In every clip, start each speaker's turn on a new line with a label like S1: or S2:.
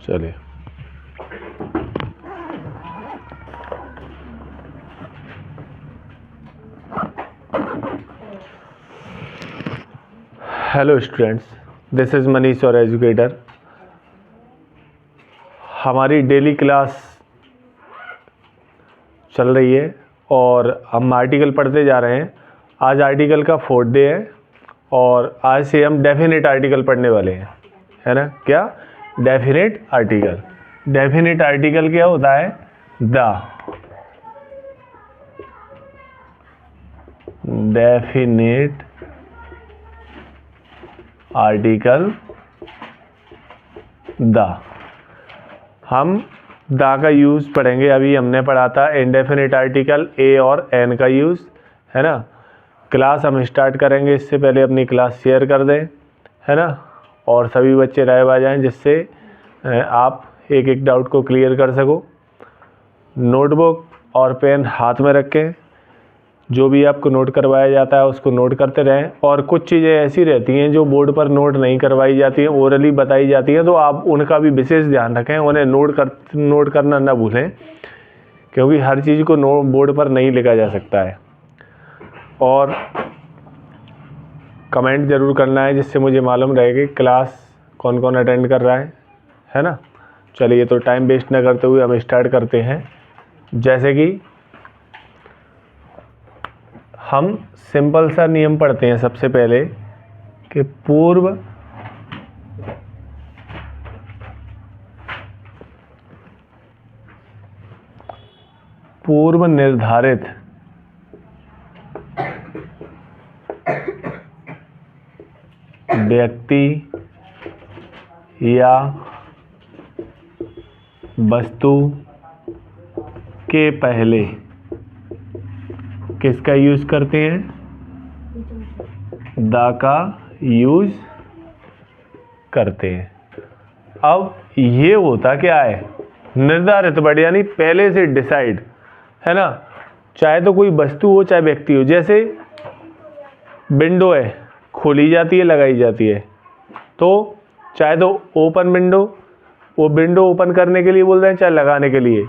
S1: चलिए, hello students, this is Manish और educator. हमारी डेली क्लास चल रही है और हम आर्टिकल पढ़ते जा रहे हैं। आज आर्टिकल का 4th डे है और आज से हम डेफिनेट आर्टिकल पढ़ने वाले हैं, है ना। क्या डेफिनेट आर्टिकल? डेफिनेट आर्टिकल क्या होता है? The definite article the. हम द का यूज़ पढ़ेंगे। अभी हमने पढ़ा था इंडेफिनिट आर्टिकल ए और एन का यूज़, है ना। क्लास हम स्टार्ट करेंगे, इससे पहले अपनी क्लास शेयर कर दें, है ना, और सभी बच्चे राइव आ जाएं, जिससे आप एक एक डाउट को क्लियर कर सको। नोटबुक और पेन हाथ में रखें, जो भी आपको नोट करवाया जाता है उसको नोट करते रहें। और कुछ चीज़ें ऐसी रहती हैं जो बोर्ड पर नोट नहीं करवाई जाती हैं, ओरली बताई जाती हैं, तो आप उनका भी विशेष ध्यान रखें, उन्हें नोट करना ना भूलें, क्योंकि हर चीज़ को बोर्ड पर नहीं लिखा जा सकता है। और कमेंट ज़रूर करना है, जिससे मुझे मालूम रहे कि क्लास कौन कौन अटेंड कर रहा है ना। चलिए, तो टाइम वेस्ट ना करते हुए हम स्टार्ट करते हैं। जैसे कि हम सिंपल सा नियम पढ़ते हैं सबसे पहले कि पूर्व निर्धारित व्यक्ति या वस्तु के पहले किसका यूज़ करते हैं? द का यूज़ करते हैं। अब ये होता क्या है? निर्धारित वर्ड, यानी पहले से डिसाइड, है ना। चाहे तो कोई वस्तु हो चाहे व्यक्ति हो। जैसे विंडो है, खोली जाती है, लगाई जाती है, तो चाहे तो ओपन विंडो, वो विंडो ओपन करने के लिए बोल रहे हैं चाहे लगाने के लिए,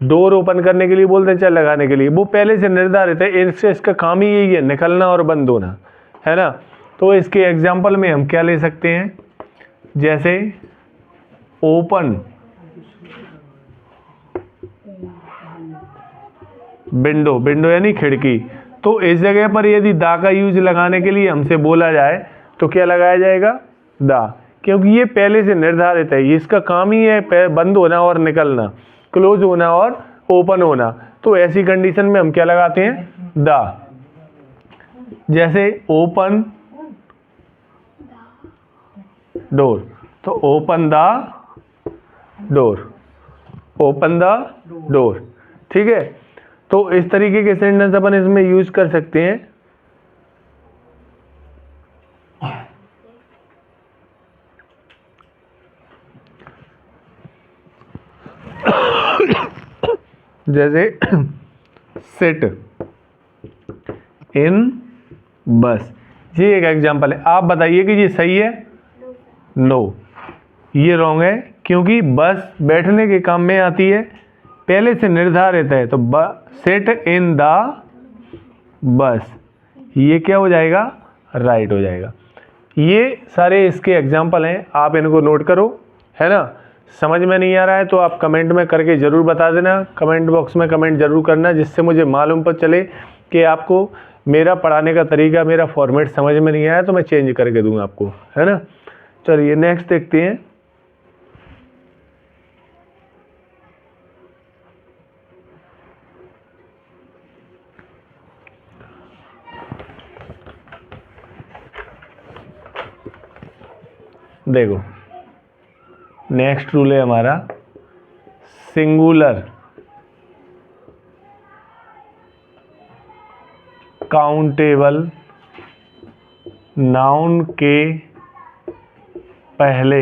S1: डोर ओपन करने के लिए बोल रहे हैं चाहे लगाने के लिए, वो पहले से निर्धारित है। इसका काम ही यही है, निकलना और बंद होना, है ना। तो इसके एग्जाम्पल में हम क्या ले सकते हैं? जैसे ओपन विंडो, विंडो यानी खिड़की, तो इस जगह पर यदि दा का यूज लगाने के लिए हमसे बोला जाए तो क्या लगाया जाएगा? दा, क्योंकि ये पहले से निर्धारित है, इसका काम ही है बंद होना और निकलना, क्लोज होना और ओपन होना। तो ऐसी कंडीशन में हम क्या लगाते हैं? दा। जैसे ओपन डोर, तो open the door, open the door, ठीक है। तो इस तरीके के सेंटेंस अपन इसमें यूज कर सकते हैं। जैसे सिट इन बस, ये एक एग्जांपल है। आप बताइए कि ये सही है? नो, ये रॉन्ग है, क्योंकि बस बैठने के काम में आती है, पहले से निर्धारित है। तो सिट इन द बस, ये क्या हो जाएगा? राइट हो जाएगा। ये सारे इसके एग्जाम्पल हैं, आप इनको नोट करो, है ना। समझ में नहीं आ रहा है तो आप कमेंट में करके ज़रूर बता देना, कमेंट बॉक्स में कमेंट ज़रूर करना, जिससे मुझे मालूम पर चले कि आपको मेरा पढ़ाने का तरीका, मेरा फॉर्मेट समझ में नहीं आया तो मैं चेंज करके दूंगा आपको, है ना। चलिए नेक्स्ट देखते हैं। देखो, नेक्स्ट रूल है हमारा सिंगुलर काउंटेबल नाउन के पहले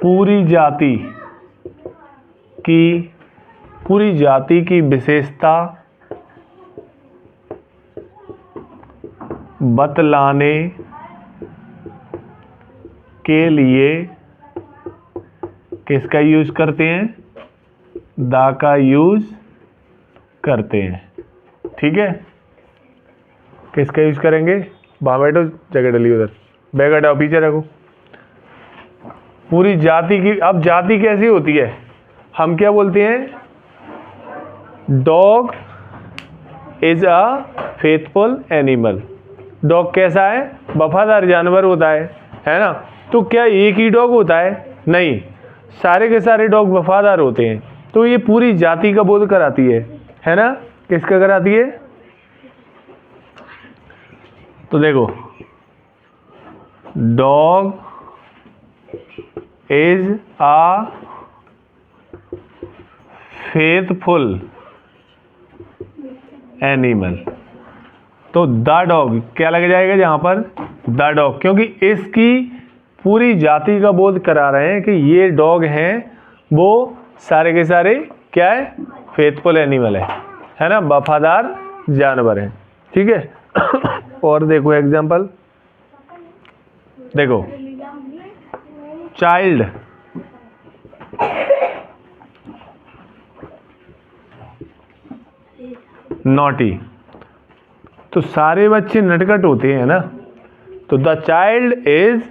S1: पूरी जाति की विशेषता बतलाने के लिए किसका यूज करते हैं? द का यूज करते हैं। ठीक है, किसका यूज करेंगे? वहां बैठो, जगह डली उधर, बैग हटाओ, पीछे रखो। पूरी जाति की, अब जाति कैसी होती है? हम क्या बोलते हैं? Dog is a faithful animal. Dog कैसा है? वफादार जानवर होता है ना? तो क्या एक ही डॉग होता है? नहीं, सारे के सारे डॉग वफादार होते हैं। तो ये पूरी जाति का बोध कराती है ना? किसका कराती है? तो देखो, dog is a faithful animal. तो द डॉग क्या लग जाएगा जहां पर? द डॉग, क्योंकि इसकी पूरी जाति का बोध करा रहे हैं कि ये डॉग हैं, वो सारे के सारे क्या है? फेथफुल एनिमल है ना? वफादार जानवर हैं। ठीक है। और देखो एग्जाम्पल, देखो चाइल्ड नॉटी, तो सारे बच्चे नटखट होते हैं ना? तो the child is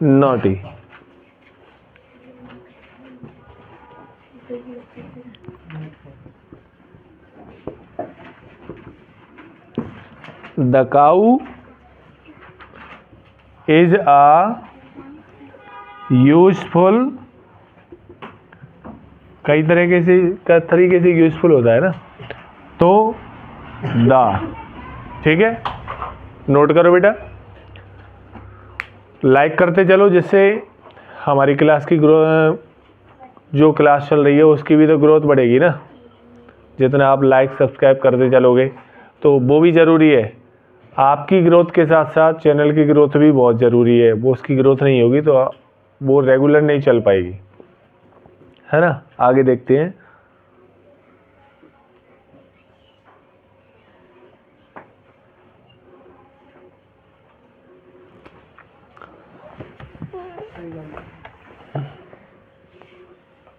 S1: naughty. The cow is a useful, कई तरीके से यूजफुल होता है ना? तो द, ठीक है, नोट करो बेटा, लाइक करते चलो, जिससे हमारी क्लास की ग्रोथ, जो क्लास चल रही है उसकी भी तो ग्रोथ बढ़ेगी ना। जितना आप लाइक सब्सक्राइब करते चलोगे तो वो भी ज़रूरी है। आपकी ग्रोथ के साथ साथ चैनल की ग्रोथ भी बहुत ज़रूरी है। वो उसकी ग्रोथ नहीं होगी तो वो रेगुलर नहीं चल पाएगी, है ना? आगे देखते हैं।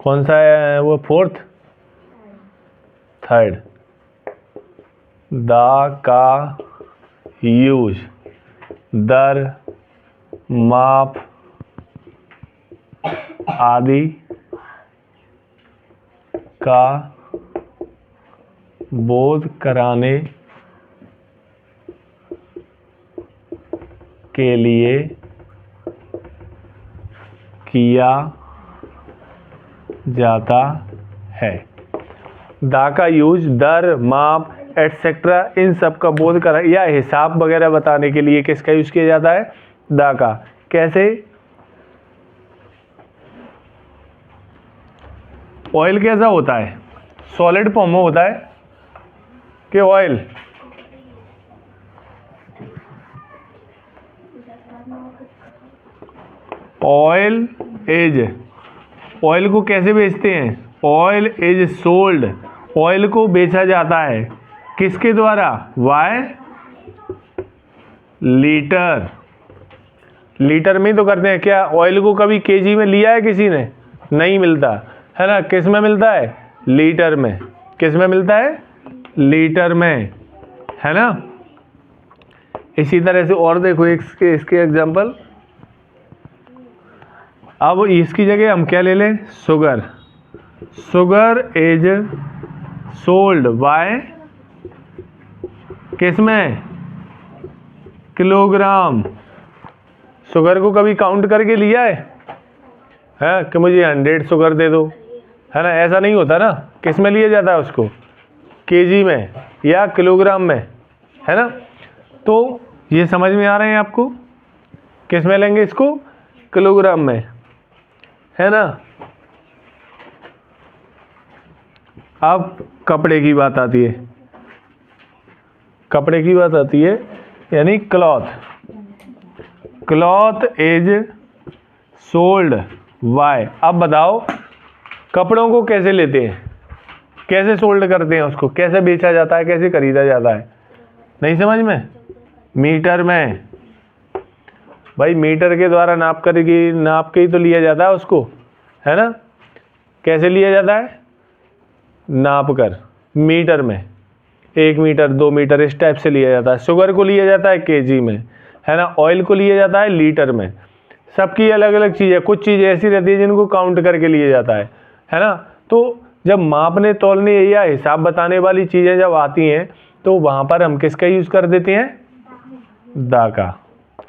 S1: कौन सा है वो? Fourth, third. द का यूज दर, माप आदि का बोध कराने के लिए किया जाता है। दा का यूज दर, माप, एटसेट्रा, इन सब का बोध करा या हिसाब वगैरह बताने के लिए किसका यूज किया जाता है? दा का। कैसे? ऑयल कैसा होता है? सॉलिड फॉर्म में होता है कि ऑयल? ऑयल इज, ऑयल को कैसे बेचते हैं? ऑयल इज सोल्ड, ऑयल को बेचा जाता है किसके द्वारा? Y litre. लीटर में तो करते हैं क्या? ऑयल को कभी केजी में लिया है किसी ने? नहीं मिलता है ना? किस में मिलता है? लीटर में। किस में मिलता है? लीटर में, है ना? इसी तरह से और देखो इसके एग्जांपल। अब इसकी जगह हम क्या ले लें? Sugar. Sugar is sold by, किस में? किलोग्राम। शुगर को कभी काउंट करके लिया है कि मुझे 100 शुगर दे दो, है ना? ऐसा नहीं होता ना। किस में लिया जाता है उसको? केजी में या किलोग्राम में, है ना? तो ये समझ में आ रहे हैं आपको? किस में लेंगे इसको? किलोग्राम में, है ना? अब कपड़े की बात आती है। कपड़े की बात आती है यानी cloth. Cloth is sold by, अब बताओ कपड़ों को कैसे लेते हैं? कैसे सोल्ड करते हैं उसको? कैसे बेचा जाता है? कैसे खरीदा जाता है? नहीं समझ में? मीटर में, भाई मीटर के द्वारा नाप के ही तो लिया जाता है उसको, है ना। कैसे लिया जाता है, नाप कर, मीटर में, 1 मीटर 2 मीटर इस टाइप से लिया जाता है। शुगर को लिया जाता है केजी में, है ना। ऑयल को लिया जाता है लीटर में। सबकी अलग अलग चीज़ें, कुछ चीज़ें ऐसी रहती है जिनको काउंट करके लिया जाता है ना। तो जब मापने तौलने या हिसाब बताने वाली चीज़ें जब आती हैं तो वहाँ पर हम किसका यूज़ कर देते हैं, दा का।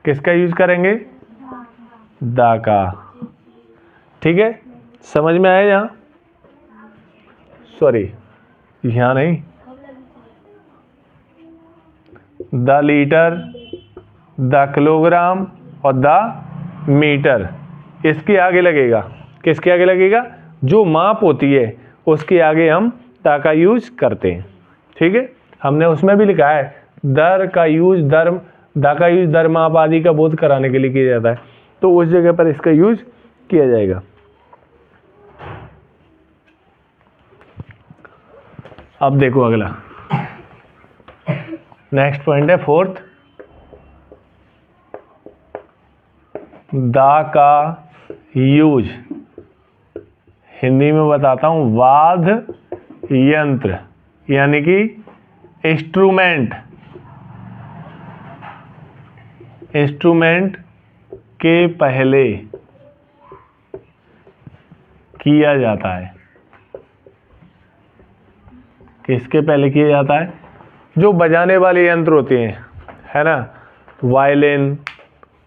S1: किसका यूज़ करेंगे, दा का। ठीक है, समझ में आया यहाँ, सॉरी यहाँ नहीं, द लीटर, द किलोग्राम और द मीटर, इसके आगे लगेगा, किसके आगे लगेगा, जो माप होती है उसके आगे हम दा का यूज करते हैं। ठीक है, हमने उसमें भी लिखा है दर का यूज, दा का यूज दर माप आदि का बोध कराने के लिए किया जाता है, तो उस जगह पर इसका यूज किया जाएगा। अब देखो अगला, नेक्स्ट पॉइंट है 4th, दा का यूज, हिंदी में बताता हूं, वाद्य यंत्र यानी कि इंस्ट्रूमेंट, इंस्ट्रूमेंट के पहले किया जाता है। किसके पहले किया जाता है, जो बजाने वाले यंत्र होते हैं, है ना, वायलिन,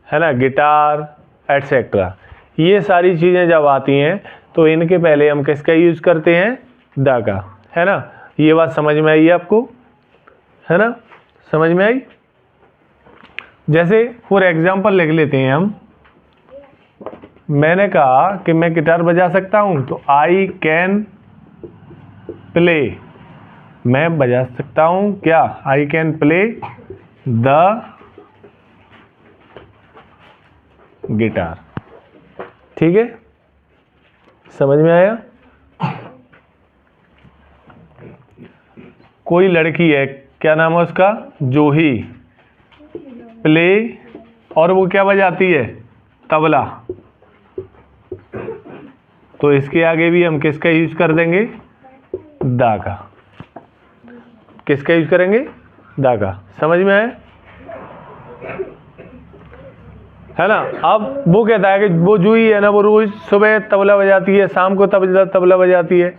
S1: है ना, गिटार एटसेट्रा, ये सारी चीज़ें जब आती हैं तो इनके पहले हम किसका यूज़ करते हैं, दा का, है ना। ये बात समझ में आई आपको, है ना, समझ में आई। जैसे फॉर एग्जांपल लिख लेते हैं हम, मैंने कहा कि मैं गिटार बजा सकता हूँ, तो आई कैन प्ले, मैं बजा सकता हूँ क्या, I can play the guitar. ठीक है, समझ में आया। कोई लड़की है, क्या नाम है उसका, जूही, प्ले, और वो क्या बजाती है, तबला, तो इसके आगे भी हम किसका यूज कर देंगे, दा का। किसका यूज करेंगे, दा का। समझ में आया, है ना। अब वो कहता है कि वो जूही है ना, वो रोज सुबह तबला बजाती है, शाम को तबला बजाती है,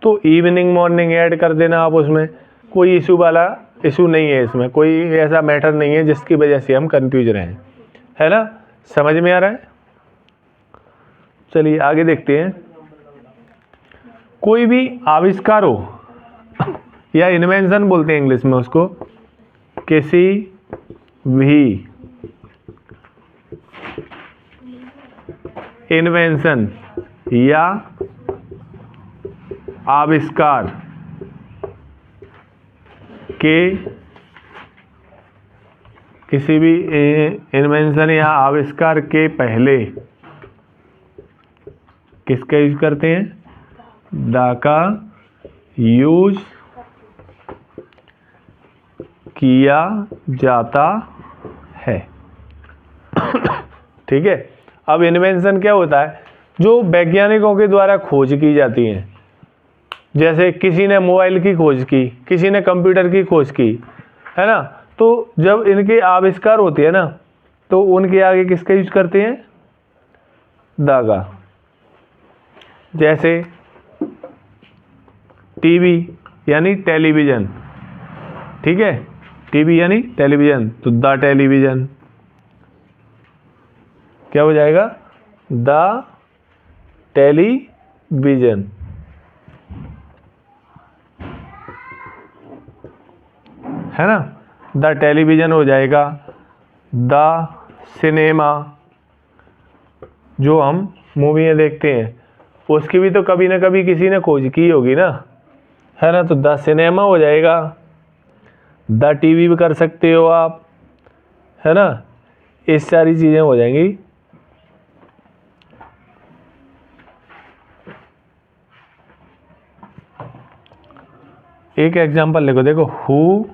S1: तो इवनिंग मॉर्निंग ऐड कर देना आप उसमें, कोई इशू नहीं है, इसमें कोई ऐसा मैटर नहीं है जिसकी वजह से हम कंफ्यूज रहें, है ना। समझ में आ रहा है। चलिए आगे देखते हैं। कोई भी आविष्कार हो या इन्वेंशन बोलते हैं इंग्लिश में उसको, किसी भी इन्वेंशन या आविष्कार के, किसी भी इन्वेंशन या आविष्कार के पहले किसका यूज करते हैं, दा का यूज किया जाता है। ठीक है, अब इन्वेंशन क्या होता है, जो वैज्ञानिकों के द्वारा खोज की जाती हैं, जैसे किसी ने मोबाइल की खोज की, किसी ने कंप्यूटर की खोज की, है ना, तो जब इनके आविष्कार होते हैं ना, तो उनके आगे किसका यूज करते हैं, दा का। जैसे टीवी यानी टेलीविज़न, ठीक है, टीवी यानी टेलीविज़न, तो द टेलीविज़न क्या हो जाएगा, द टेलीविज़न, है ना, द टेलीविज़न हो जाएगा। द सिनेमा, जो हम मूवियाँ देखते हैं उसकी भी तो कभी ना कभी किसी ने खोज की होगी ना, है ना, तो द सिनेमा हो जाएगा। द टीवी भी कर सकते हो आप, है ना, इस सारी चीज़ें हो जाएंगी। एक एग्जांपल लिखो, देखो, who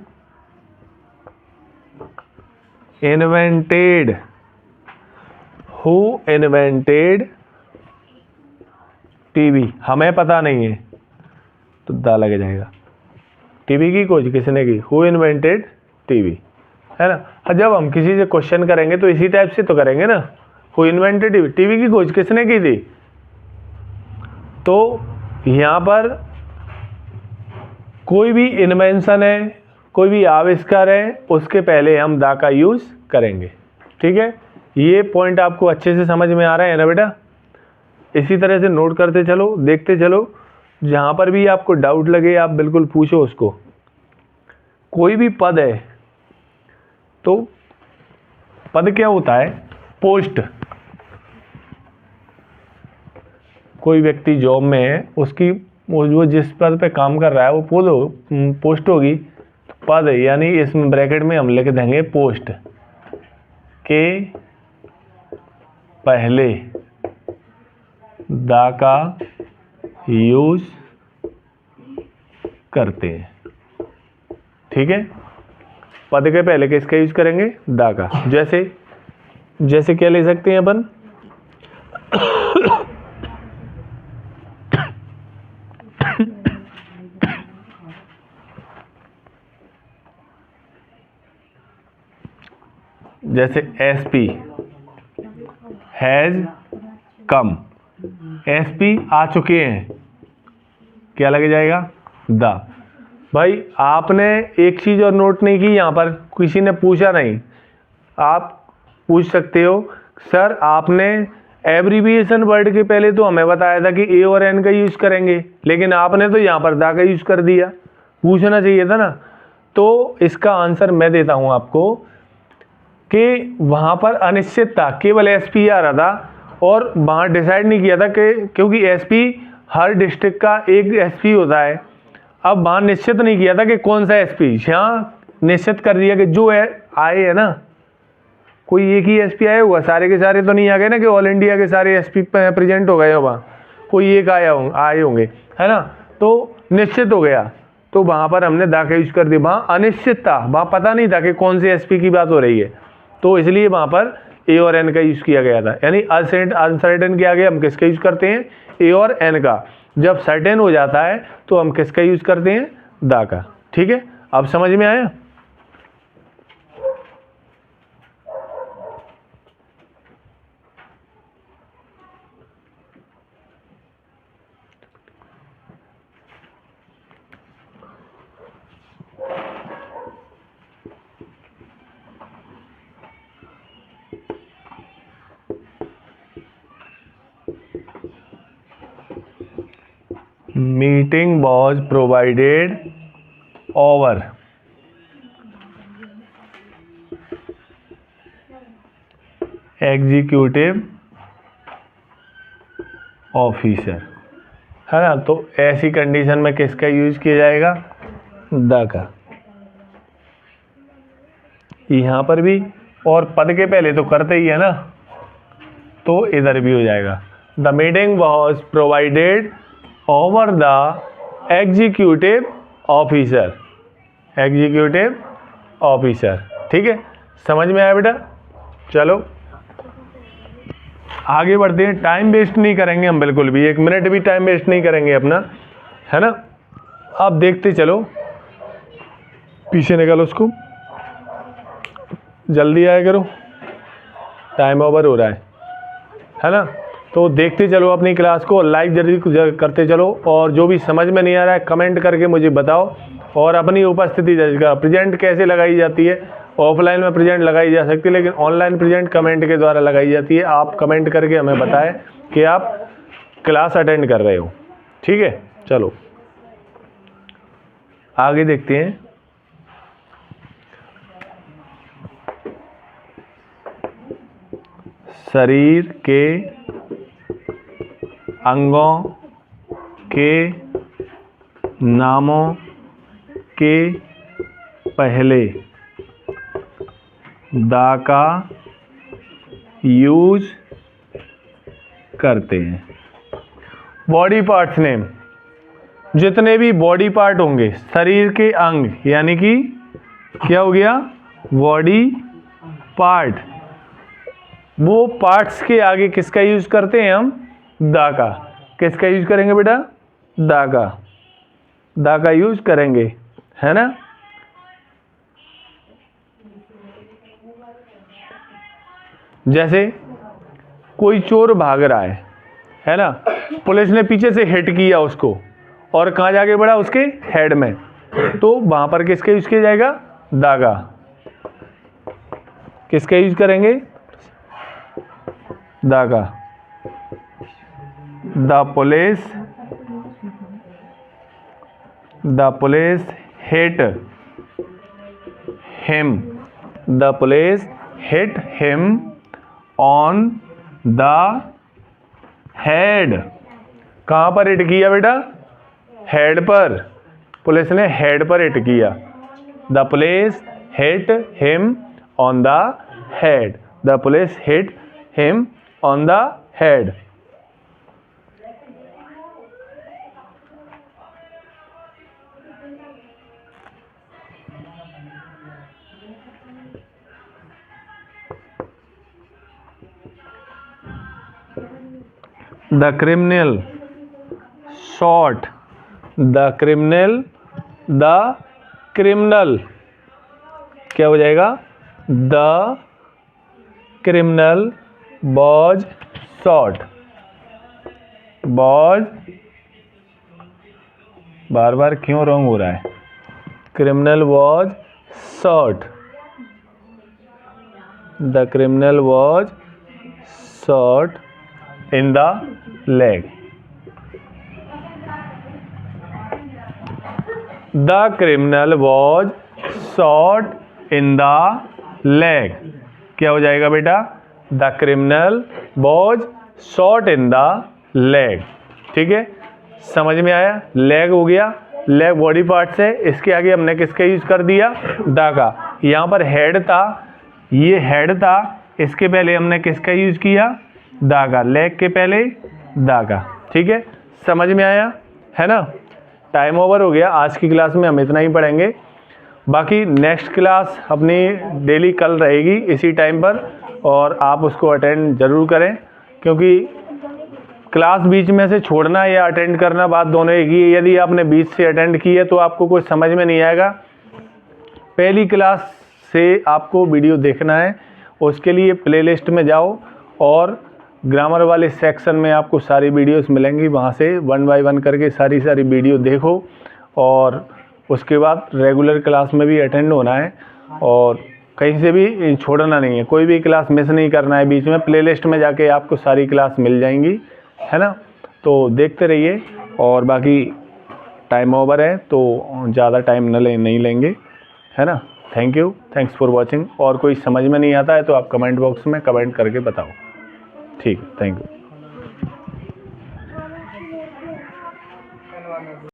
S1: invented, who invented TV, हमें पता नहीं है तो दा लग जाएगा। टीवी की खोज किसने की, हु इन्वेंटेड टीवी, है ना। जब हम किसी से क्वेश्चन करेंगे तो इसी टाइप से तो करेंगे ना, हु इन्वेंटेड टीवी, टीवी की खोज किसने की थी। तो यहाँ पर कोई भी इन्वेंशन है, कोई भी आविष्कार है, उसके पहले हम दा का यूज़ करेंगे। ठीक है, ये पॉइंट आपको अच्छे से समझ में आ रहा है ना बेटा। इसी तरह से नोट करते चलो, देखते चलो, जहाँ पर भी आपको डाउट लगे आप बिल्कुल पूछो उसको। कोई भी पद है तो पद क्या होता है, पोस्ट। कोई व्यक्ति जॉब में है, उसकी वो जिस पद पे काम कर रहा है वो पोस्ट होगी, पद यानी इसमें ब्रैकेट में हम लिख देंगे पोस्ट के पहले दा का यूज करते हैं। ठीक है, पद के पहले किसका यूज करेंगे, दा का। जैसे क्या ले सकते हैं अपन, जैसे एसपी हैज कम, एसपी आ चुके हैं, क्या लग जाएगा, दा। भाई आपने एक चीज और नोट नहीं की, यहाँ पर किसी ने पूछा नहीं, आप पूछ सकते हो सर आपने एब्रीविएशन वर्ड के पहले तो हमें बताया था कि ए और एन का यूज करेंगे, लेकिन आपने तो यहाँ पर दा का यूज कर दिया, पूछना चाहिए था ना। तो इसका आंसर मैं देता हूँ आपको कि वहाँ पर अनिश्चित था, केवल एसपी आ रहा था और वहाँ डिसाइड नहीं किया था कि, क्योंकि एसपी हर डिस्ट्रिक्ट का एक एसपी होता है। अब वहाँ निश्चित नहीं किया था कि कौन सा एसपी, यहाँ निश्चित कर दिया कि जो है आए है ना, कोई एक ही एसपी आया हुआ, सारे के सारे तो नहीं आ गए ना कि ऑल इंडिया के सारे एसपी प्रेजेंट हो गए हो, वहाँ कोई एक आए होंगे, है ना। तो निश्चित हो गया, तो वहाँ पर हमने दा का यूज कर दिया। वहाँ अनिश्चित था, वहाँ पता नहीं था कि कौन से एसपी की बात हो रही है, तो इसलिए वहाँ पर ए और एन का यूज किया गया था। यानी अनसर्टेन के आगे हम किसका यूज करते हैं, ए और एन का। जब सर्टेन हो जाता है तो हम किसका यूज करते हैं, दा का। ठीक है, अब समझ में आया। Meeting was provided over executive officer, है ना। तो ऐसी कंडीशन में किसका यूज किया जाएगा, दा का। यहाँ पर भी, और पद के पहले तो करते ही है ना, तो इधर भी हो जाएगा। The meeting was provided over the executive officer, executive officer. ठीक है, समझ में आया बेटा। चलो आगे बढ़ते हैं, टाइम वेस्ट नहीं करेंगे हम बिल्कुल भी, 1 मिनट भी टाइम वेस्ट नहीं करेंगे अपना, है ना। आप देखते चलो, पीछे निकालो उसको, जल्दी आया करो, टाइम ओवर हो रहा है ना। तो देखते चलो अपनी क्लास को, लाइक जल्दी करते चलो, और जो भी समझ में नहीं आ रहा है कमेंट करके मुझे बताओ, और अपनी उपस्थिति प्रेजेंट कैसे लगाई जाती है। ऑफलाइन में प्रेजेंट लगाई जा सकती है, लेकिन ऑनलाइन प्रेजेंट कमेंट के द्वारा लगाई जाती है। आप कमेंट करके हमें बताएं कि आप क्लास अटेंड कर रहे हो। ठीक है, चलो आगे देखते हैं। शरीर के अंगों के नामों के पहले दा का यूज करते हैं। बॉडी पार्ट्स नेम, जितने भी बॉडी पार्ट होंगे, शरीर के अंग, यानी कि क्या हो गया, बॉडी पार्ट, वो पार्ट्स के आगे किसका यूज करते हैं हम? द का। किसका यूज करेंगे बेटा? द का। द का यूज करेंगे, है ना। जैसे कोई चोर भाग रहा है ना, पुलिस ने पीछे से हिट किया उसको और कहाँ जाके पड़ा? उसके हेड में, तो वहां पर किसका यूज किया जाएगा? द का। किसका यूज करेंगे? द का। The police hit him. The police hit him on the head. कहां पर हिट किया बेटा? हेड पर। पुलिस ने हेड पर हिट किया। The police hit him on the head. The police hit him on the head. The criminal shot the criminal क्या हो जाएगा? The criminal was shot। बार बार क्यों रॉन्ग हो रहा है? criminal was shot। The criminal was shot in the leg। The criminal was shot in the leg। क्या हो जाएगा बेटा? The criminal was shot in the leg। ठीक है, समझ में आया? लेग हो गया, लेग बॉडी पार्ट है। इसके आगे हमने किसका यूज कर दिया? द का। यहाँ पर हेड था, ये हेड था, इसके पहले हमने किसका यूज किया? द का। लेग के पहले द का। ठीक है, समझ में आया, है ना। टाइम ओवर हो गया। आज की क्लास में हम इतना ही पढ़ेंगे। बाकी नेक्स्ट क्लास अपनी डेली कल रहेगी इसी टाइम पर, और आप उसको अटेंड ज़रूर करें, क्योंकि क्लास बीच में से छोड़ना या अटेंड करना बात दोनों एक ही है। यदि आपने बीच से अटेंड की है तो आपको कुछ समझ में नहीं आएगा। पहली क्लास से आपको वीडियो देखना है, उसके लिए प्लेलिस्ट में जाओ और ग्रामर वाले सेक्शन में आपको सारी वीडियोस मिलेंगी, वहाँ से 1 बाय 1 करके सारी वीडियो देखो, और उसके बाद रेगुलर क्लास में भी अटेंड होना है और कहीं से भी छोड़ना नहीं है। कोई भी क्लास मिस नहीं करना है बीच में। प्लेलिस्ट में जाके आपको सारी क्लास मिल जाएंगी, है ना। तो देखते रहिए, और बाकी टाइम ओवर है तो ज़्यादा टाइम नहीं लेंगे, है ना। Thank you, thanks for watching. और कोई समझ में नहीं आता है तो आप कमेंट बॉक्स में कमेंट करके बताओ। ठीक, थैंक यू।